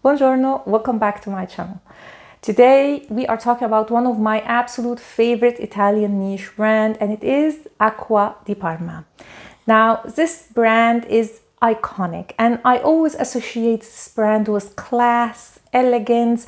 Buongiorno, welcome back to my channel. Today we are talking about one of my absolute favorite Italian niche brand, and it is Acqua di Parma. Now this brand is iconic and I always associate this brand with class, elegance,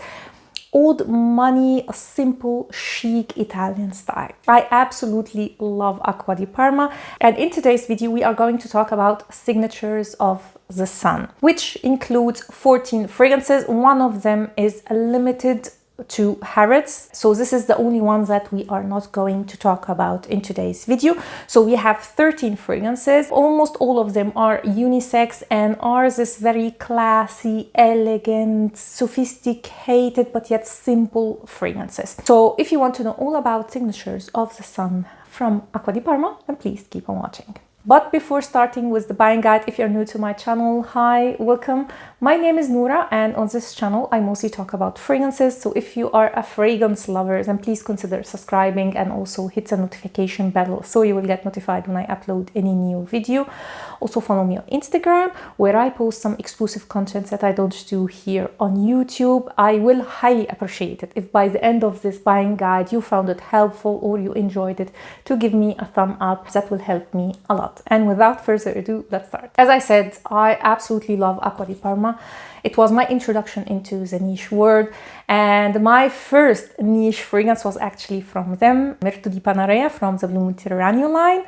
old money, a simple, chic Italian style. I absolutely love Acqua di Parma, and in today's video we are going to talk about Signatures of the Sun, which includes 14 fragrances. One of them is limited to Harrods, so this is the only one that we are not going to talk about in today's video. So we have 13 fragrances. Almost all of them are unisex and are this very classy, elegant, sophisticated but yet simple fragrances. So if you want to know all about Signatures of the Sun from Acqua di Parma, then please keep on watching. But before starting with the buying guide, if you're new to my channel, hi, welcome. My name is Noura, and on this channel I mostly talk about fragrances. So if you are a fragrance lover, then please consider subscribing and also hit the notification bell so you will get notified when I upload any new video. Also follow me on Instagram, where I post some exclusive content that I don't do here on YouTube. I will highly appreciate it if by the end of this buying guide you found it helpful or you enjoyed it, to give me a thumb up. That will help me a lot. And without further ado, let's start. As I said, I absolutely love Acqua di Parma. It was my introduction into the niche world, and my first niche fragrance was actually from them, Mirto di Panarea from the Mediterraneo line.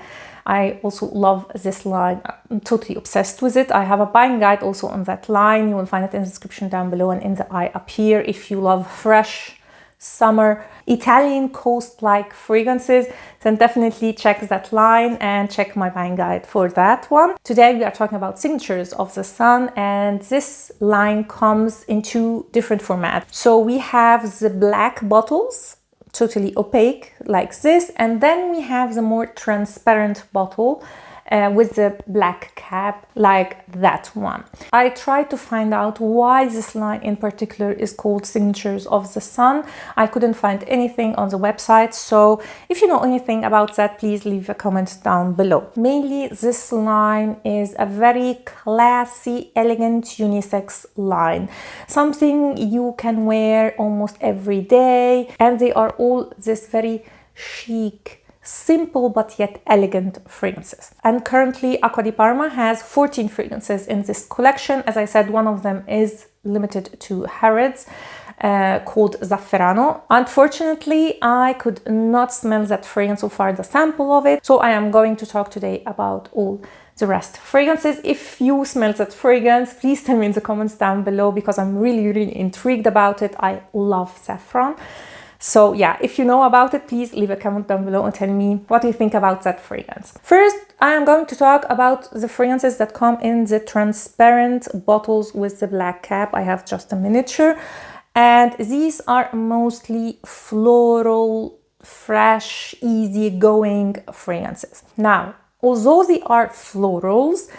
I also love this line. I'm totally obsessed with it. I have a buying guide also on that line. You will find it in the description down below and in the eye up here. If you love fresh, summer, Italian coast-like fragrances, then definitely check that line and check my buying guide for that one. Today we are talking about Signatures of the Sun, and this line comes in two different formats. So we have the black bottles, totally opaque like this, and then we have the more transparent bottle with the black cap like that one. I tried to find out why this line in particular is called Signatures of the Sun. I couldn't find anything on the website, so if you know anything about that, please leave a comment down below. Mainly this line is a very classy, elegant unisex line, something you can wear almost every day, and they are all this very chic, simple but yet elegant fragrances. And currently Acqua di Parma has 14 fragrances in this collection. As I said, one of them is limited to Harrods, called Zafferano. Unfortunately, I could not smell that fragrance so far, the sample of it, so I am going to talk today about all the rest fragrances. If you smell that fragrance, please tell me in the comments down below, because I'm really intrigued about it. I love saffron. So yeah, if you know about it, please leave a comment down below and tell me what you think about that fragrance. First, I am going to talk about the fragrances that come in the transparent bottles with the black cap. I have just a miniature, and these are mostly floral, fresh, easygoing fragrances. Now, although they are florals,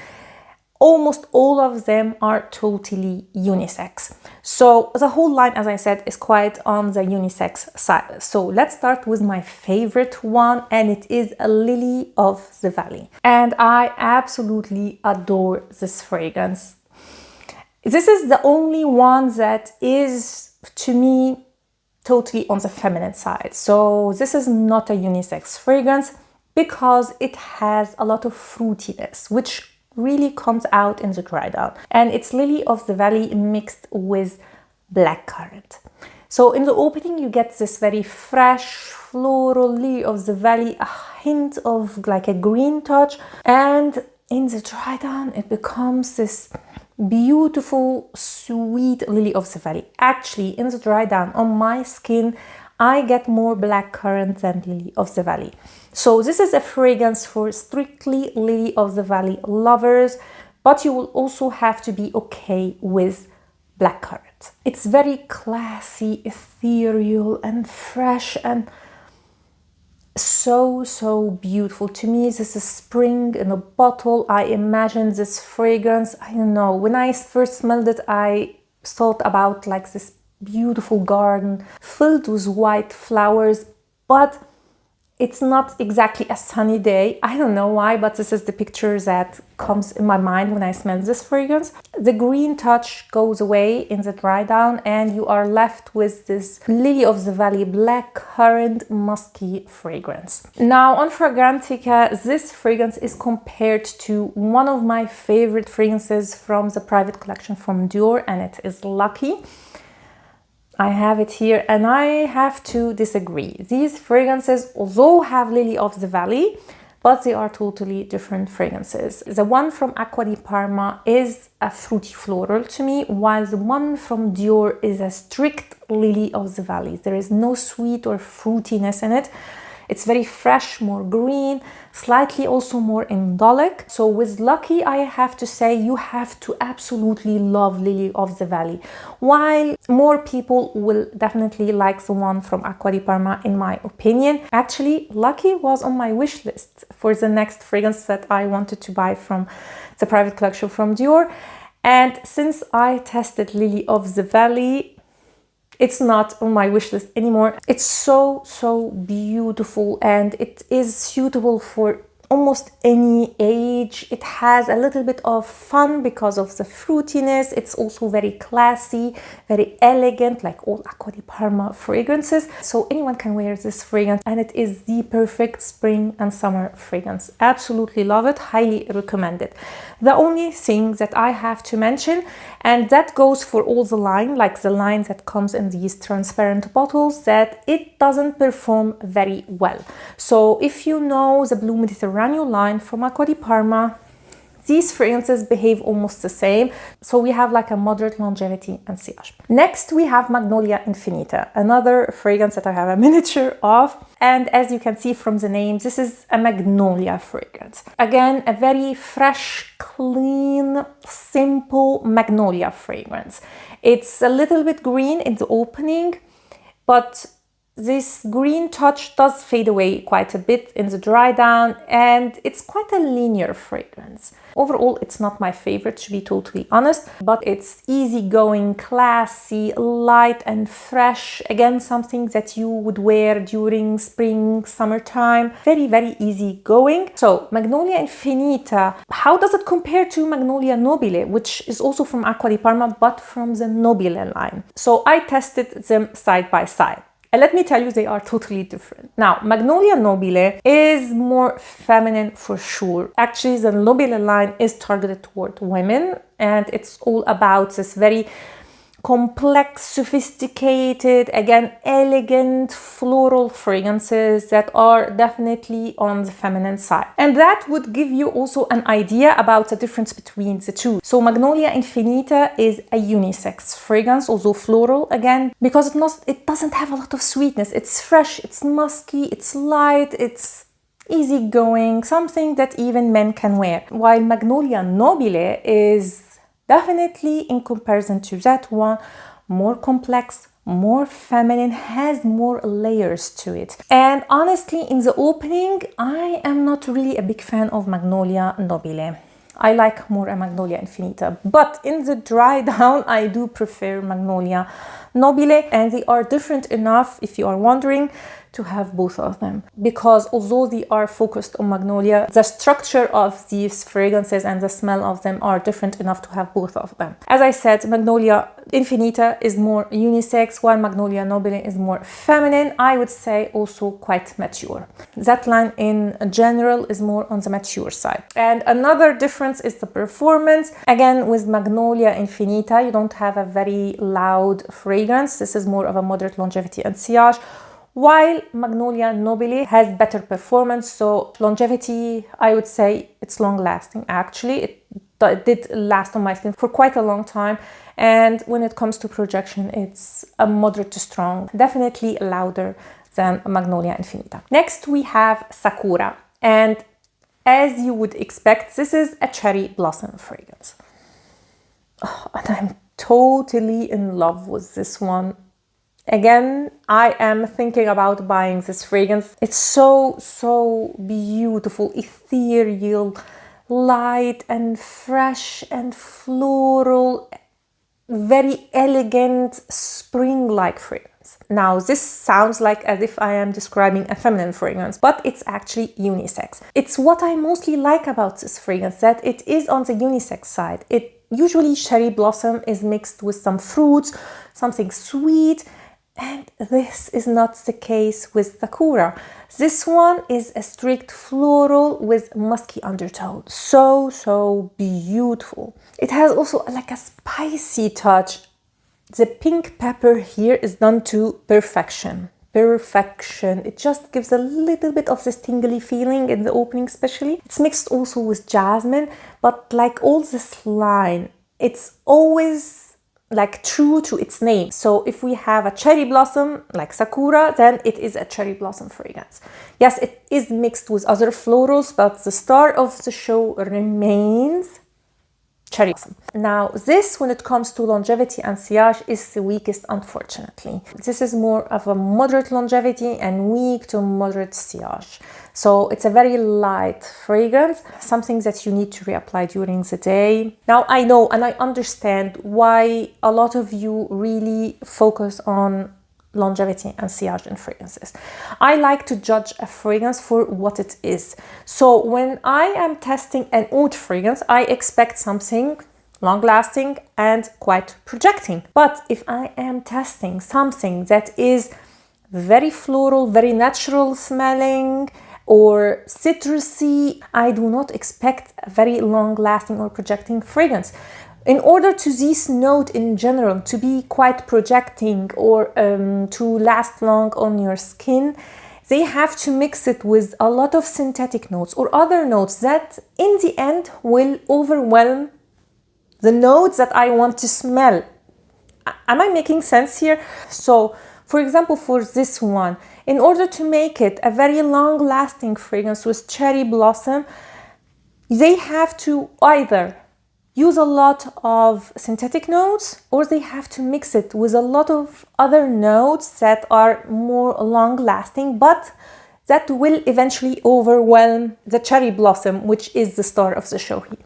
almost all of them are totally unisex. So the whole line, as I said, is quite on the unisex side. So let's start with my favorite one, and it is a Lily of the Valley. And I absolutely adore this fragrance. This is the only one that is, to me, totally on the feminine side. So this is not a unisex fragrance because it has a lot of fruitiness, which really comes out in the dry down, and it's Lily of the Valley mixed with blackcurrant. So in the opening you get this very fresh floral Lily of the Valley, a hint of like a green touch, and in the dry down it becomes this beautiful sweet Lily of the Valley. Actually, in the dry down on my skin I get more blackcurrant than Lily of the Valley. So this is a fragrance for strictly Lily of the Valley lovers, but you will also have to be okay with blackcurrant. It's very classy, ethereal and fresh, and so beautiful. To me, this is spring in a bottle. I imagine this fragrance, I don't know, when I first smelled it, I thought about like this beautiful garden filled with white flowers, but It's not exactly a sunny day. I don't know why, but this is the picture that comes in my mind when I smell this fragrance. The green touch goes away in the dry down and you are left with this lily of the valley black currant musky fragrance. Now on Fragrantica, this fragrance is compared to one of my favorite fragrances from the private collection from Dior, and it is Lucky. I have it here and I have to disagree. These fragrances although have Lily of the Valley, but they are totally different fragrances. The one from Acqua di Parma is a fruity floral to me, while the one from Dior is a strict Lily of the Valley. There is no sweet or fruitiness in it. It's very fresh, more green, slightly also more indolic. So with Lucky, I have to say you have to absolutely love Lily of the Valley. While more people will definitely like the one from Acqua di Parma, in my opinion. Actually, Lucky was on my wish list for the next fragrance that I wanted to buy from the private collection from Dior. And since I tested Lily of the Valley, it's not on my wish list anymore. It's so beautiful and it is suitable for almost any age. It has a little bit of fun because of the fruitiness. It's also very classy, very elegant, like all Acqua di Parma fragrances. So anyone can wear this fragrance and it is the perfect spring and summer fragrance. Absolutely love it, highly recommend it. The only thing that I have to mention, and that goes for all the line, like the line that comes in these transparent bottles, that it doesn't perform very well. So if you know the Blue Mediterraneo line from Acqua di Parma, these fragrances behave almost the same. So we have like a moderate longevity and sillage. Next, we have Magnolia Infinita, another fragrance that I have a miniature of. And as you can see from the name, this is a magnolia fragrance. Again, a very fresh, clean, simple magnolia fragrance. It's a little bit green in the opening, but this green touch does fade away quite a bit in the dry down, and it's quite a linear fragrance. Overall, it's not my favorite, to be totally honest, but it's easygoing, classy, light and fresh. Again, something that you would wear during spring, summertime. Very easygoing. So Magnolia Infinita, how does it compare to Magnolia Nobile, which is also from Acqua di Parma, but from the Nobile line? So I tested them side by side. And let me tell you, they are totally different. Now, Magnolia Nobile is more feminine for sure. Actually, the Nobile line is targeted toward women, and it's all about this very complex, sophisticated, again, elegant floral fragrances that are definitely on the feminine side. And that would give you also an idea about the difference between the two. So Magnolia Infinita is a unisex fragrance, although floral again, because it doesn't have a lot of sweetness. It's fresh, it's musky, it's light, it's easygoing, something that even men can wear. While Magnolia Nobile is definitely, in comparison to that one, more complex, more feminine, has more layers to it. And honestly, in the opening, I am not really a big fan of Magnolia Nobile. I like more a Magnolia Infinita, but in the dry down, I do prefer Magnolia Nobile, and they are different enough, if you are wondering, to have both of them. Because although they are focused on Magnolia, the structure of these fragrances and the smell of them are different enough to have both of them. As I said, Magnolia Infinita is more unisex, while Magnolia Nobile is more feminine. I would say also quite mature. That line in general is more on the mature side. And another difference is the performance. Again, with Magnolia Infinita, you don't have a very loud fragrance. This is more of a moderate longevity and sillage, while Magnolia Nobile has better performance. So longevity, I would say it's long lasting. Actually, it did last on my skin for quite a long time. And when it comes to projection, it's a moderate to strong, definitely louder than Magnolia Infinita. Next, we have Sakura. And as you would expect, this is a cherry blossom fragrance. Oh, and I'm totally in love with this one. Again, I am thinking about buying this fragrance. It's so beautiful, ethereal, light and fresh and floral, very elegant spring-like fragrance. Now, this sounds like as if I am describing a feminine fragrance, but it's actually unisex. It's what I mostly like about this fragrance, that it is on the unisex side. It usually cherry blossom is mixed with some fruits, something sweet, and this is not the case with Sakura. This one is a strict floral with musky undertone. So beautiful. It has also like a spicy touch. The pink pepper here is done to perfection. It just gives a little bit of this tingly feeling in the opening especially. It's mixed also with jasmine, but like all this line, it's always like true to its name. So if we have a cherry blossom like Sakura, then it is a cherry blossom fragrance. Yes, it is mixed with other florals, but the star of the show remains cherry blossom. Now this, when it comes to longevity and sillage, is the weakest, unfortunately. This is more of a moderate longevity and weak to moderate sillage. So it's a very light fragrance, something that you need to reapply during the day. Now I know and I understand why a lot of you really focus on longevity and sillage in fragrances. I like to judge a fragrance for what it is. So when I am testing an oud fragrance, I expect something long-lasting and quite projecting. But if I am testing something that is very floral, very natural smelling, or citrusy, I do not expect a very long-lasting or projecting fragrance. In order to this note in general to be quite projecting or to last long on your skin, they have to mix it with a lot of synthetic notes or other notes that in the end will overwhelm the notes that I want to smell. Am I making sense here? So, for example, for this one, in order to make it a very long-lasting fragrance with cherry blossom, they have to either use a lot of synthetic notes or they have to mix it with a lot of other notes that are more long-lasting, but that will eventually overwhelm the cherry blossom, which is the star of the show here.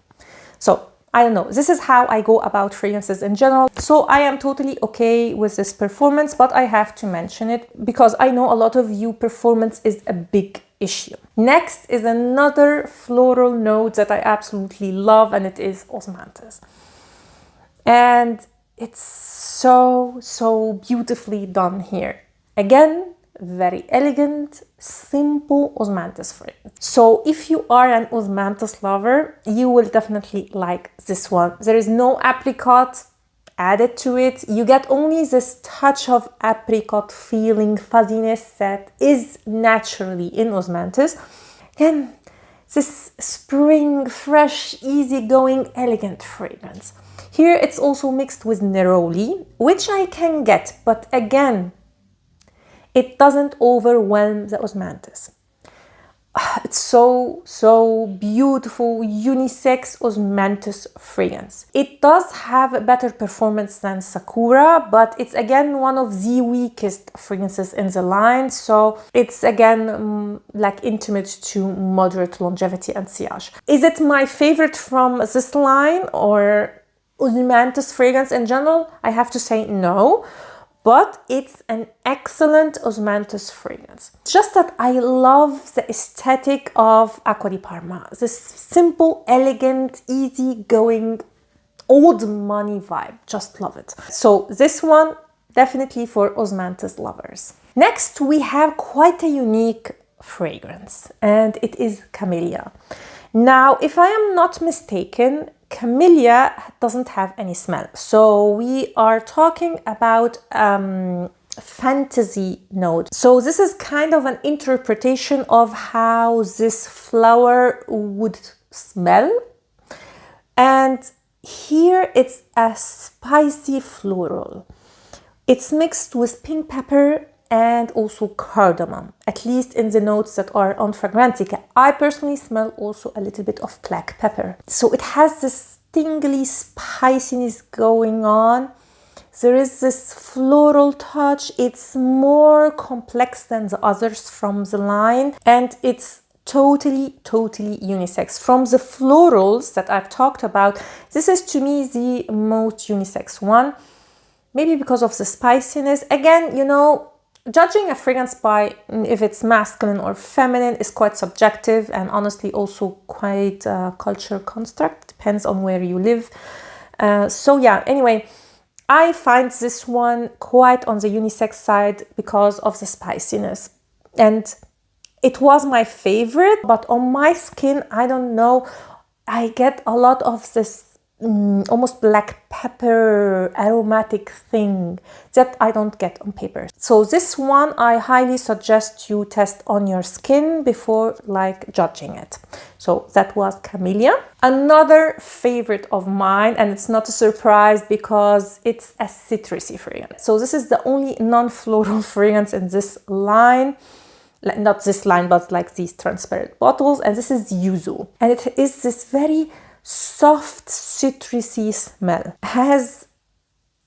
So I don't know, this is how I go about fragrances in general. So I am totally okay with this performance, but I have to mention it because I know a lot of you performance is a big issue. Next is another floral note that I absolutely love, and it is Osmanthus. And it's so beautifully done here. Again, very elegant, simple Osmanthus fragrance. So if you are an Osmanthus lover, you will definitely like this one. There is no apricot added to it. You get only this touch of apricot feeling, fuzziness that is naturally in Osmanthus. Again, this spring, fresh, easygoing, elegant fragrance. Here it's also mixed with neroli, which I can get, but again, it doesn't overwhelm the Osmanthus. It's so beautiful, unisex Osmanthus fragrance. It does have a better performance than Sakura, but it's again one of the weakest fragrances in the line. So it's again like intimate to moderate longevity and sillage. Is it my favorite from this line or Osmanthus fragrance in general? I have to say no. But it's an excellent Osmanthus fragrance. Just that I love the aesthetic of Acqua di Parma. This simple, elegant, easy-going, old money vibe. Just love it. So this one, definitely for Osmanthus lovers. Next, we have quite a unique fragrance, and it is Camelia. Now, if I am not mistaken, Camelia doesn't have any smell. So we are talking about fantasy note. So this is kind of an interpretation of how this flower would smell. And here it's a spicy floral. It's mixed with pink pepper and also cardamom, at least in the notes that are on Fragrantica. I personally smell also a little bit of black pepper. So it has this tingly spiciness going on. There is this floral touch. It's more complex than the others from the line, and it's totally unisex. From the florals that I've talked about, this is to me the most unisex one. maybe because of the spiciness. Again, you know, judging a fragrance by if it's masculine or feminine is quite subjective, and honestly also quite a cultural construct, depends on where you live. So yeah, anyway, I find this one quite on the unisex side because of the spiciness. And it was my favorite, but on my skin, I don't know, I get a lot of this almost black pepper aromatic thing that I don't get on paper. So this one I highly suggest you test on your skin before like judging it. So that was Camelia. Another favorite of mine, and it's not a surprise because it's a citrusy fragrance. So this is the only non-floral fragrance in this line. Not this line, but like these transparent bottles. And this is Yuzu. And it is this very soft citrusy smell. It has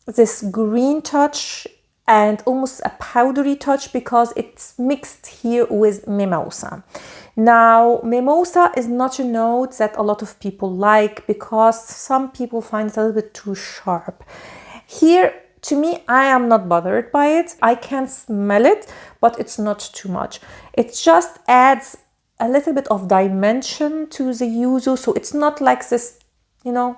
this green touch and almost a powdery touch because it's mixed here with mimosa. Now, mimosa is not a note that a lot of people like because some people find it a little bit too sharp. Here, to me, I am not bothered by it. I can smell it, but it's not too much. It just adds a little bit of dimension to the Yuzu, so it's not like this, you know,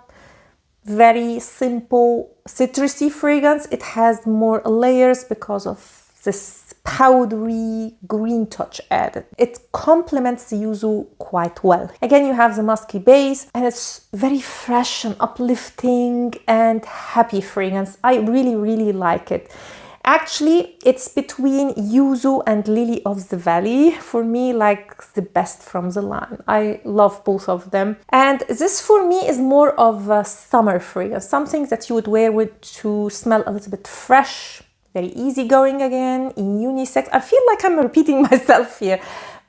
very simple citrusy fragrance. It has more layers because of this powdery green touch added. It complements the Yuzu quite well. Again, you have the musky base, and it's very fresh and uplifting and happy fragrance. I really, really like it. Actually, it's between Yuzu and Lily of the Valley. For me, like the best from the line. I love both of them. And this for me is more of a summer fragrance. Something that you would wear to smell a little bit fresh, very easygoing again, in unisex. I feel like I'm repeating myself here,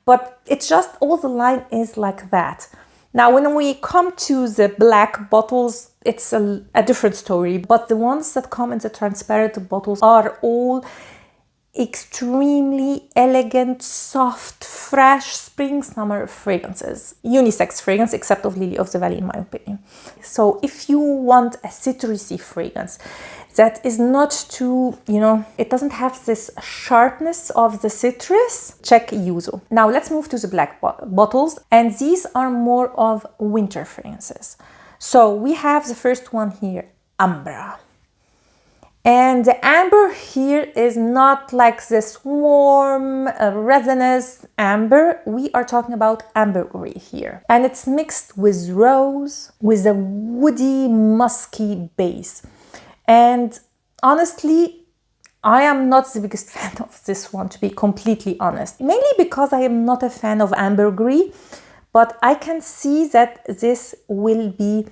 but it's just all the line is like that. Now, when we come to the black bottles, it's a different story, but the ones that come in the transparent bottles are all extremely elegant, soft, fresh spring summer fragrances. Unisex fragrance, except of Lily of the Valley, in my opinion. So if you want a citrusy fragrance that is not too, you know, it doesn't have this sharpness of the citrus, check Yuzu. Now let's move to the black bottles, and these are more of winter fragrances. So we have the first one here, Ambra. And the amber here is not like this warm, resinous amber. We are talking about ambergris here. And it's mixed with rose, with a woody, musky base. And honestly, I am not the biggest fan of this one, to be completely honest. Mainly because I am not a fan of ambergris, but I can see that this will be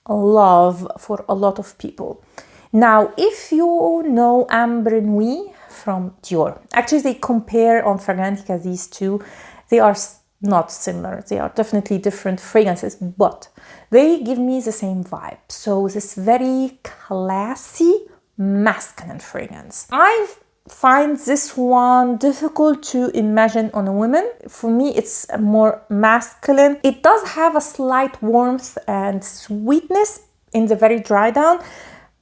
love for a lot of people. Now, if you know Ambre Nuit from Dior, actually they compare on Fragrantica these two. They are not similar. They are definitely different fragrances, but they give me the same vibe. So this very classy, masculine fragrance. I find this one difficult to imagine on a woman. For me, it's more masculine. It does have a slight warmth and sweetness in the very dry down,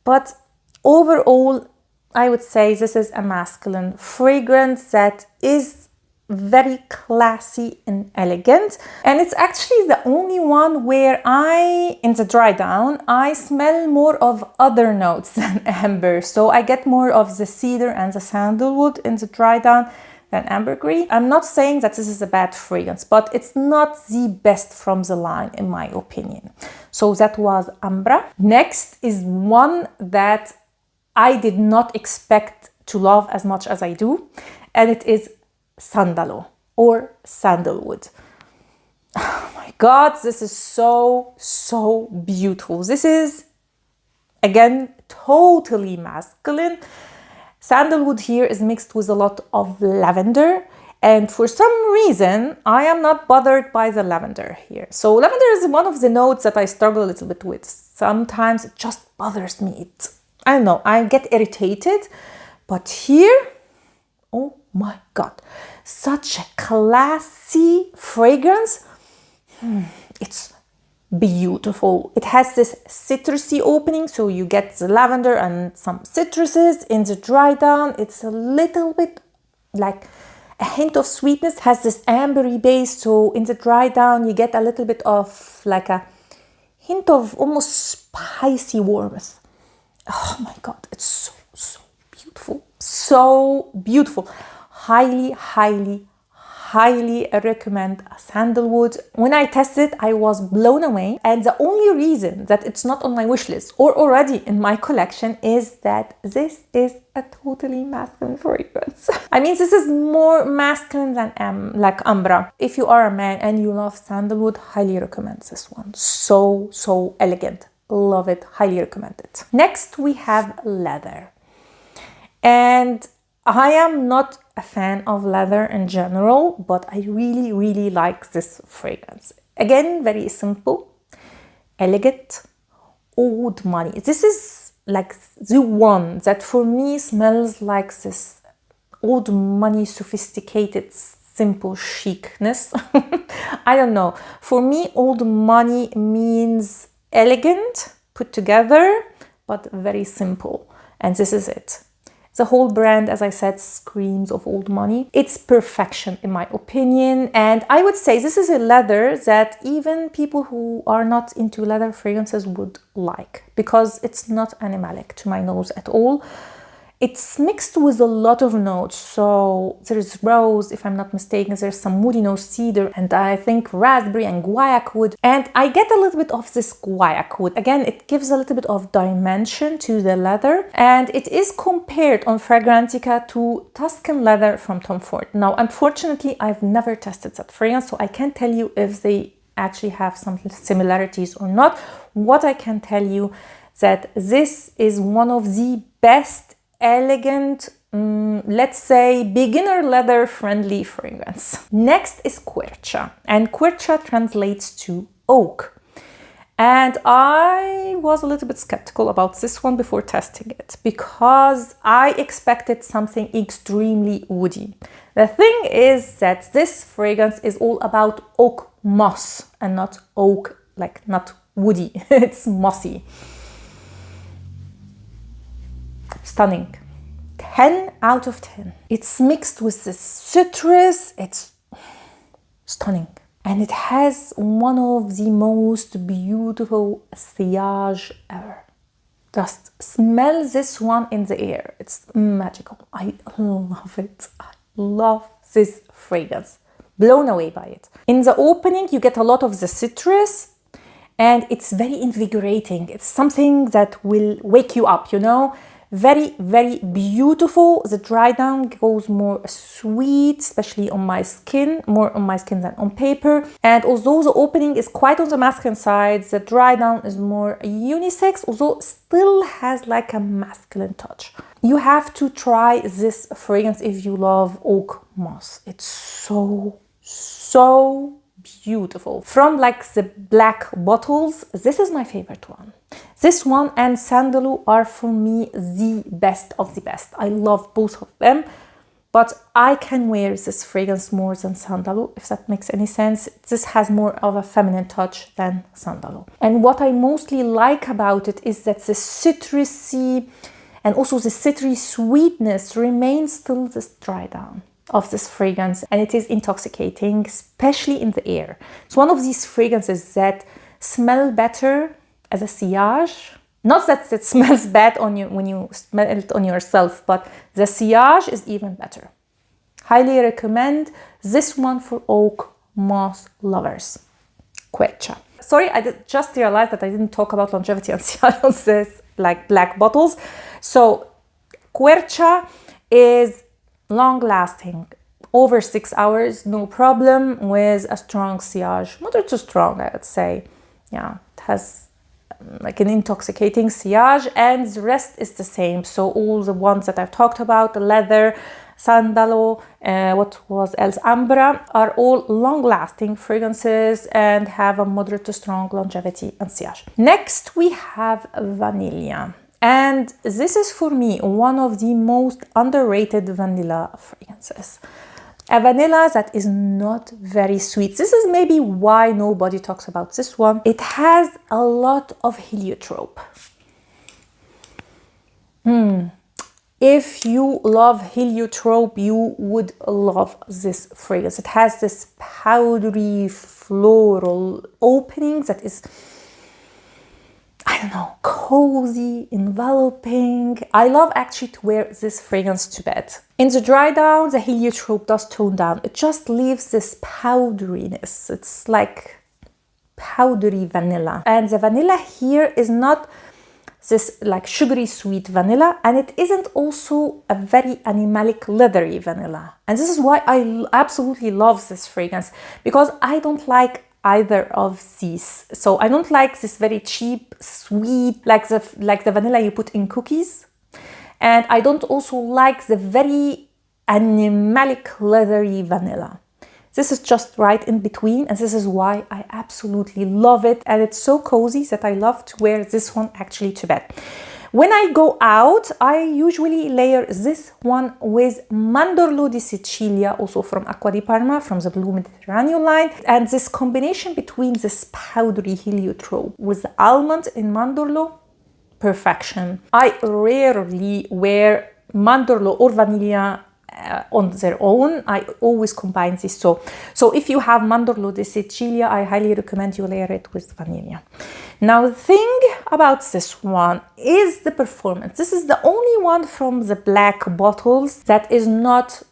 but overall, I would say this is a masculine fragrance that is very classy and elegant. And it's actually the only one where in the dry down, I smell more of other notes than amber. So I get more of the cedar and the sandalwood in the dry down than ambergris. I'm not saying that this is a bad fragrance, but it's not the best from the line, in my opinion. So that was Ambra. Next is one that I did not expect to love as much as I do, and it is Sandalo or sandalwood. Oh my God, this is so, so beautiful. This is, again, totally masculine. Sandalwood here is mixed with a lot of lavender, and for some reason, I am not bothered by the lavender here. So lavender is one of the notes that I struggle a little bit with. Sometimes it just bothers me. I don't know, I get irritated, but here, oh my God, such a classy fragrance. It's beautiful. It has this citrusy opening, so you get the lavender and some citruses. In the dry down, it's a little bit like a hint of sweetness, has this ambery base, so in the dry down you get a little bit of like a hint of almost spicy warmth. Oh my god, it's so beautiful. So beautiful. Highly recommend sandalwood. When I tested, I was blown away, and the only reason that it's not on my wish list or already in my collection is that this is a totally masculine fragrance. I mean, this is more masculine than like Ambra. If you are a man and you love sandalwood, highly recommend this one. So elegant. Love it. Highly recommend it. Next, we have leather. And I am not a fan of leather in general, but I really like this fragrance. Again, very simple, elegant, old money. This is like the one that for me smells like this old money, sophisticated, simple chicness. I don't know. For me, old money means elegant, put together, but very simple. And this is it. The whole brand, as I said, screams of old money. It's perfection in my opinion. And I would say this is a leather that even people who are not into leather fragrances would like, because it's not animalic to my nose at all. It's mixed with a lot of notes. So there's rose, if I'm not mistaken, there's some woody nose, cedar, and I think raspberry and guaiac wood. And I get a little bit of this guaiac wood. Again, it gives a little bit of dimension to the leather. And it is compared on Fragrantica to Tuscan leather from Tom Ford. Now, unfortunately, I've never tested that fragrance, so I can't tell you if they actually have some similarities or not. What I can tell you that this is one of the best elegant, let's say beginner leather friendly fragrance. Next is Quercia, and Quercia translates to oak. And I was a little bit skeptical about this one before testing it, because I expected something extremely woody. The thing is that this fragrance is all about oak moss and not oak, like not woody. It's mossy. Stunning. 10 out of 10. It's mixed with the citrus. It's stunning. And it has one of the most beautiful sillage ever. Just smell this one in the air. It's magical. I love it. I love this fragrance. Blown away by it. In the opening, you get a lot of the citrus, and it's very invigorating. It's something that will wake you up, you know? Very beautiful. The dry down goes more sweet, especially on my skin, more on my skin than on paper. And although the opening is quite on the masculine side, the dry down is more unisex, although still has like a masculine touch. You have to try this fragrance if you love oak moss. It's so beautiful. From like the black bottles, this is my favorite one. This one and Sandalo are for me the best of the best. I love both of them, but I can wear this fragrance more than Sandalo, if that makes any sense. This has more of a feminine touch than Sandalo. And what I mostly like about it is that the citrusy and also the citry sweetness remains still this dry down of this fragrance, and it is intoxicating, especially in the air. It's one of these fragrances that smell better as a sillage. Not that it smells bad on you when you smell it on yourself, but the sillage is even better. Highly recommend this one for oak moss lovers. Quercia. Sorry, I just realized that I didn't talk about longevity and sillage on this like black bottles. So Quercia is long-lasting, over 6 hours, no problem, with a strong sillage. Not too strong, I would say. Yeah, it has like an intoxicating sillage, and the rest is the same. So all the ones that I've talked about, the leather, Sandalo, what was else, Ambra, are all long-lasting fragrances and have a moderate to strong longevity and sillage. Next, we have Vaniglia. And this is for me one of the most underrated vanilla fragrances. A vanilla that is not very sweet. This is maybe why nobody talks about this one. It has a lot of heliotrope. If you love heliotrope, you would love this fragrance. It has this powdery floral opening that is, I don't know, cozy, enveloping. I love actually to wear this fragrance to bed. In the dry down, the heliotrope does tone down. It just leaves this powderiness. It's like powdery vanilla. And the vanilla here is not this like sugary sweet vanilla, and it isn't also a very animalic leathery vanilla. And this is why I absolutely love this fragrance, because I don't like either of these. So I don't like this very cheap, sweet, like the vanilla you put in cookies. And I don't also like the very animalic leathery vanilla. This is just right in between, and this is why I absolutely love it. And it's so cozy that I love to wear this one actually to bed. When I go out, I usually layer this one with Mandorlo di Sicilia, also from Acqua di Parma, from the Blue Mediterranean line. And this combination between this powdery heliotrope with the almond in Mandorlo, perfection. I rarely wear Mandorlo or Vaniglia on their own. I always combine these. So if you have Mandorlo di Sicilia, I highly recommend you layer it with Vaniglia. Now, the thing about this one is the performance. This is the only one from the black bottles that is not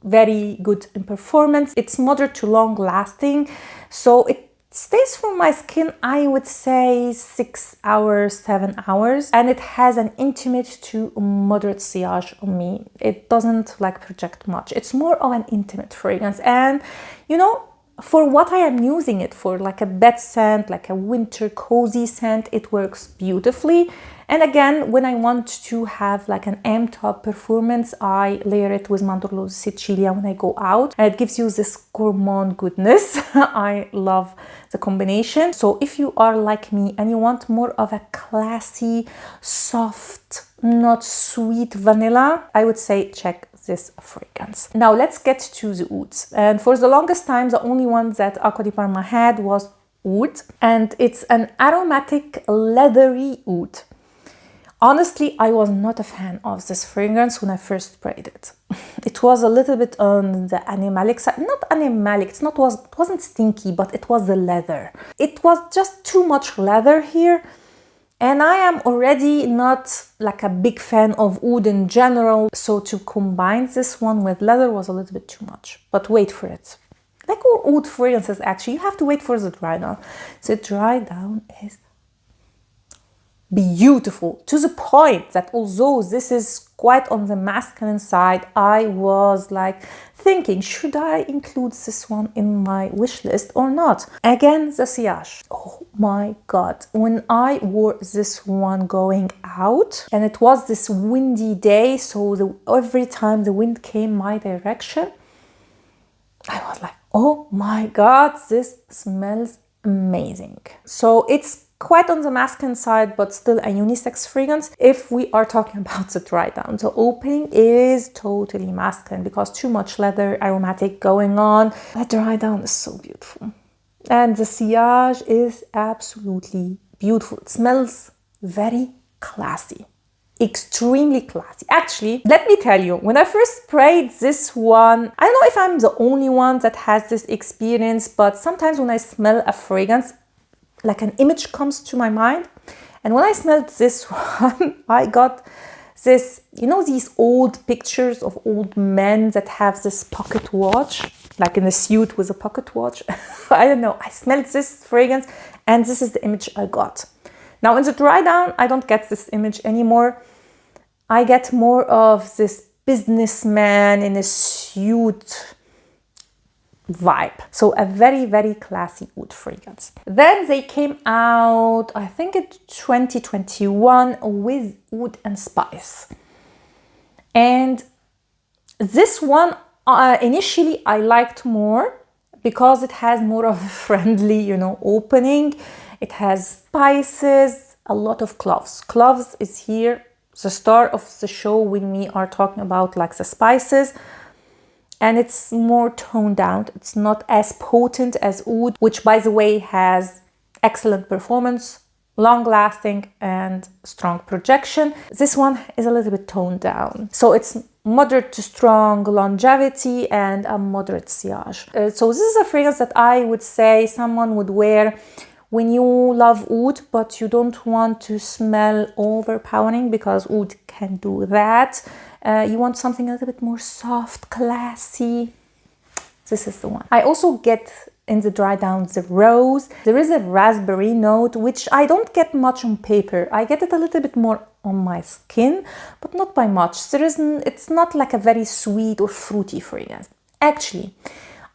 very good in performance. It's moderate to long lasting, so it stays for my skin, I would say 6 hours, 7 hours, and it has an intimate to moderate sillage on me. It doesn't like project much. It's more of an intimate fragrance, and you know, for what I am using it for, like a bed scent, like a winter cozy scent, it works beautifully. And again, when I want to have like an amped up performance, I layer it with Mandorlo di Sicilia when I go out, and it gives you this gourmand goodness. I love the combination. So if you are like me and you want more of a classy, soft, not sweet vanilla, I would say check this fragrance. Now let's get to the ouds. And for the longest time, the only one that Acqua di Parma had was oud, and it's an aromatic leathery oud. Honestly, I was not a fan of this fragrance when I first sprayed it. It was a little bit on the animalic side. Not animalic, it wasn't stinky, but it was the leather. It was just too much leather here. And I am already not like a big fan of oud in general. So to combine this one with leather was a little bit too much. But wait for it. Like all oud fragrances, actually, you have to wait for the dry down. The dry down is beautiful, to the point that although this is quite on the masculine side, I was like thinking, should I include this one in my wish list or not? Again, the sillage. Oh my god, when I wore this one going out, and it was this windy day, so every time the wind came my direction, I was like, oh my god, this smells amazing. So it's quite on the masculine side, but still a unisex fragrance. If we are talking about the dry down, the opening is totally masculine because too much leather aromatic going on. The dry down is so beautiful, and the sillage is absolutely beautiful. It smells very classy, extremely classy. Actually, let me tell you, when I first sprayed this one, I don't know if I'm the only one that has this experience, but sometimes when I smell a fragrance, like an image comes to my mind. And when I smelled this one, I got this, you know, these old pictures of old men that have this pocket watch, like in a suit with a pocket watch. I don't know. I smelled this fragrance and this is the image I got. Now in the dry down, I don't get this image anymore. I get more of this businessman in a suit vibe. So a very, very classy oud fragrance. Then they came out, I think in 2021, with Oud Spice. And this one, initially I liked more because it has more of a friendly, you know, opening. It has spices, a lot of cloves. Cloves is here, the star of the show when we are talking about like the spices. and it's more toned down. It's not as potent as Oud, which by the way has excellent performance, long lasting and strong projection. This one is a little bit toned down. So it's moderate to strong longevity and a moderate sillage. So this is a fragrance that I would say someone would wear when you love Oud, but you don't want to smell overpowering, because Oud can do that. You want something a little bit more soft, classy. This is the one. I also get in the dry down the rose. There is a raspberry note, which I don't get much on paper. I get it a little bit more on my skin, but not by much. It's not like a very sweet or fruity fragrance. Actually,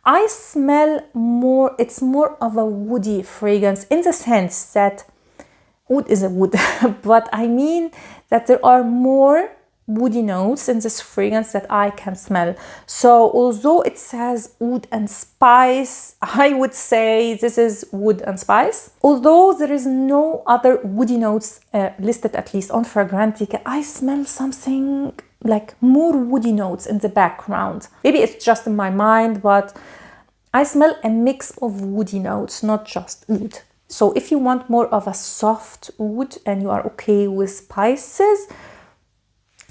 I smell more, it's more of a woody fragrance, in the sense that Oud is a wood, but I mean that there are more woody notes in this fragrance that I can smell. So although it says wood and spice, I would say this is wood and spice. Although there is no other woody notes listed, at least on Fragrantica, I smell something like more woody notes in the background. Maybe it's just in my mind, but I smell a mix of woody notes, not just oud. So if you want more of a soft oud and you are okay with spices,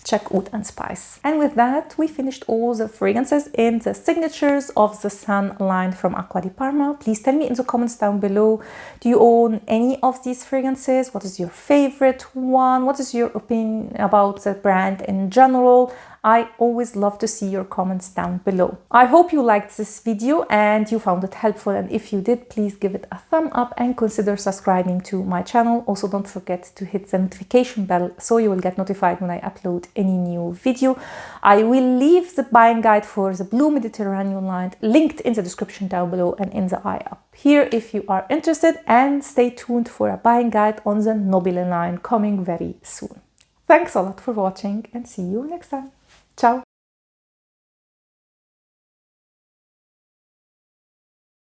check Oud and Spice. And with that, we finished all the fragrances in the Signatures of the Sun line from Acqua di Parma. Please tell me in the comments down below, do you own any of these fragrances? What is your favorite one? What is your opinion about the brand in general? I always love to see your comments down below. I hope you liked this video and you found it helpful, and if you did, please give it a thumb up and consider subscribing to my channel. Also, don't forget to hit the notification bell so you will get notified when I upload any new video. I will leave the buying guide for the Blue Mediterranean line linked in the description down below and in the eye up here if you are interested, and stay tuned for a buying guide on the Nobile line coming very soon. Thanks a lot for watching and see you next time. Ciao!